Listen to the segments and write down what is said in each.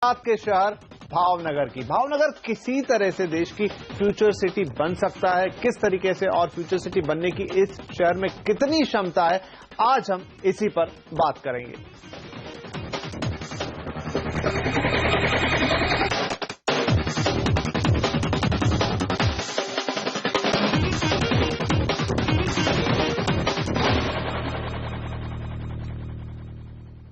गुजरात के शहर भावनगर की। भावनगर किसी तरह से देश की फ्यूचर सिटी बन सकता है, किस तरीके से और फ्यूचर सिटी बनने की इस शहर में कितनी क्षमता है, आज हम इसी पर बात करेंगे।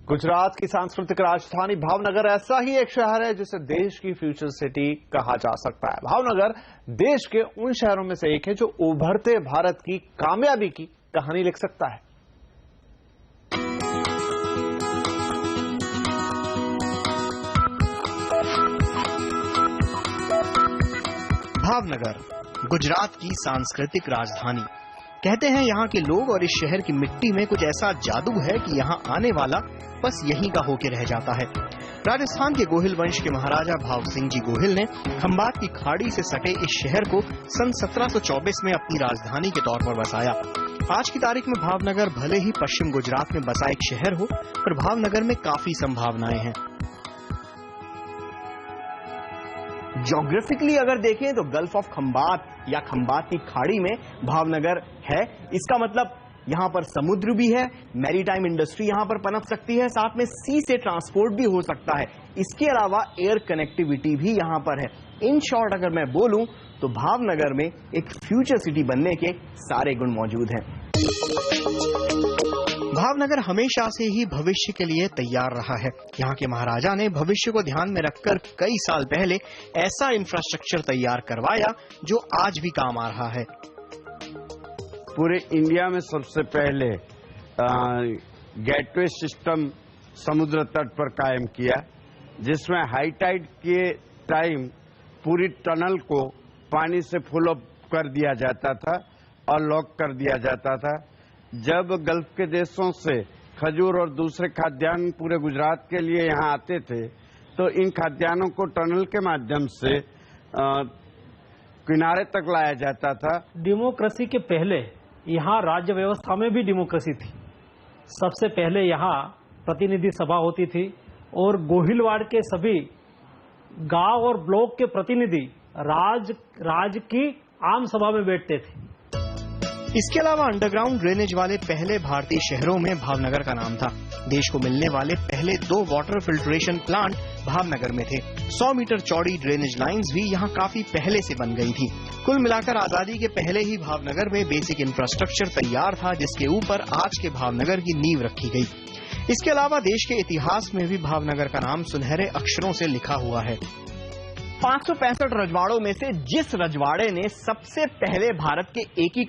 गुजरात की सांस्कृतिक राजधानी भावनगर ऐसा ही एक शहर है जिसे देश की फ्यूचर सिटी कहा जा सकता है। भावनगर देश के उन शहरों में से एक है जो उभरते भारत की कामयाबी की कहानी लिख सकता है। भावनगर गुजरात की सांस्कृतिक राजधानी। कहते हैं यहाँ के लोग और इस शहर की मिट्टी में कुछ ऐसा जादू है कि यहाँ आने वाला बस यहीं का होके रह जाता है। राजस्थान के गोहिल वंश के महाराजा भाव सिंह जी गोहिल ने खंबात की खाड़ी से सटे इस शहर को सन 1724 में अपनी राजधानी के तौर पर बसाया। आज की तारीख में भावनगर भले ही पश्चिम गुजरात में बसा एक शहर हो, पर भावनगर में काफी संभावनाएं हैं। ज्योग्राफिकली अगर देखें तो गल्फ ऑफ खंबात या खंबात की खाड़ी में भावनगर है। इसका मतलब यहाँ पर समुद्र भी है, मैरीटाइम इंडस्ट्री यहाँ पर पनप सकती है, साथ में सी से ट्रांसपोर्ट भी हो सकता है। इसके अलावा एयर कनेक्टिविटी भी यहाँ पर है। इन शॉर्ट अगर मैं बोलूं तो भावनगर में एक फ्यूचर सिटी बनने के सारे गुण मौजूद हैं। भावनगर हमेशा से ही भविष्य के लिए तैयार रहा है। यहाँ के महाराजा ने भविष्य को ध्यान में रखकर कई साल पहले ऐसा इंफ्रास्ट्रक्चर तैयार करवाया जो आज भी काम आ रहा है। पूरे इंडिया में सबसे पहले गेटवे सिस्टम समुद्र तट पर कायम किया, जिसमें हाई टाइड के टाइम पूरी टनल को पानी से फुल अप कर दिया जाता था और लॉक कर दिया जाता था। जब गल्फ के देशों से खजूर और दूसरे खाद्यान्न पूरे गुजरात के लिए यहाँ आते थे, तो इन खाद्यान्नों को टनल के माध्यम से किनारे तक लाया जाता था। डेमोक्रेसी के पहले यहाँ राज्य व्यवस्था में भी डेमोक्रेसी थी। सबसे पहले यहाँ प्रतिनिधि सभा होती थी और गोहिलवाड़ के सभी गांव और ब्लॉक के प्रतिनिधि राज की आम सभा में बैठते थे। इसके अलावा अंडरग्राउंड ड्रेनेज वाले पहले भारतीय शहरों में भावनगर का नाम था। देश को मिलने वाले पहले 2 वाटर फिल्ट्रेशन प्लांट भावनगर में थे। 100 मीटर चौड़ी ड्रेनेज लाइंस भी यहाँ काफी पहले से बन गई थी। कुल मिलाकर आजादी के पहले ही भावनगर में बेसिक इंफ्रास्ट्रक्चर तैयार था, जिसके ऊपर आज के भावनगर की नींव रखी गई। इसके अलावा देश के इतिहास में भी भावनगर का नाम सुनहरे अक्षरों से लिखा हुआ है। 565 रजवाड़ों में से जिस रजवाड़े ने सबसे पहले भारत के एकीकरण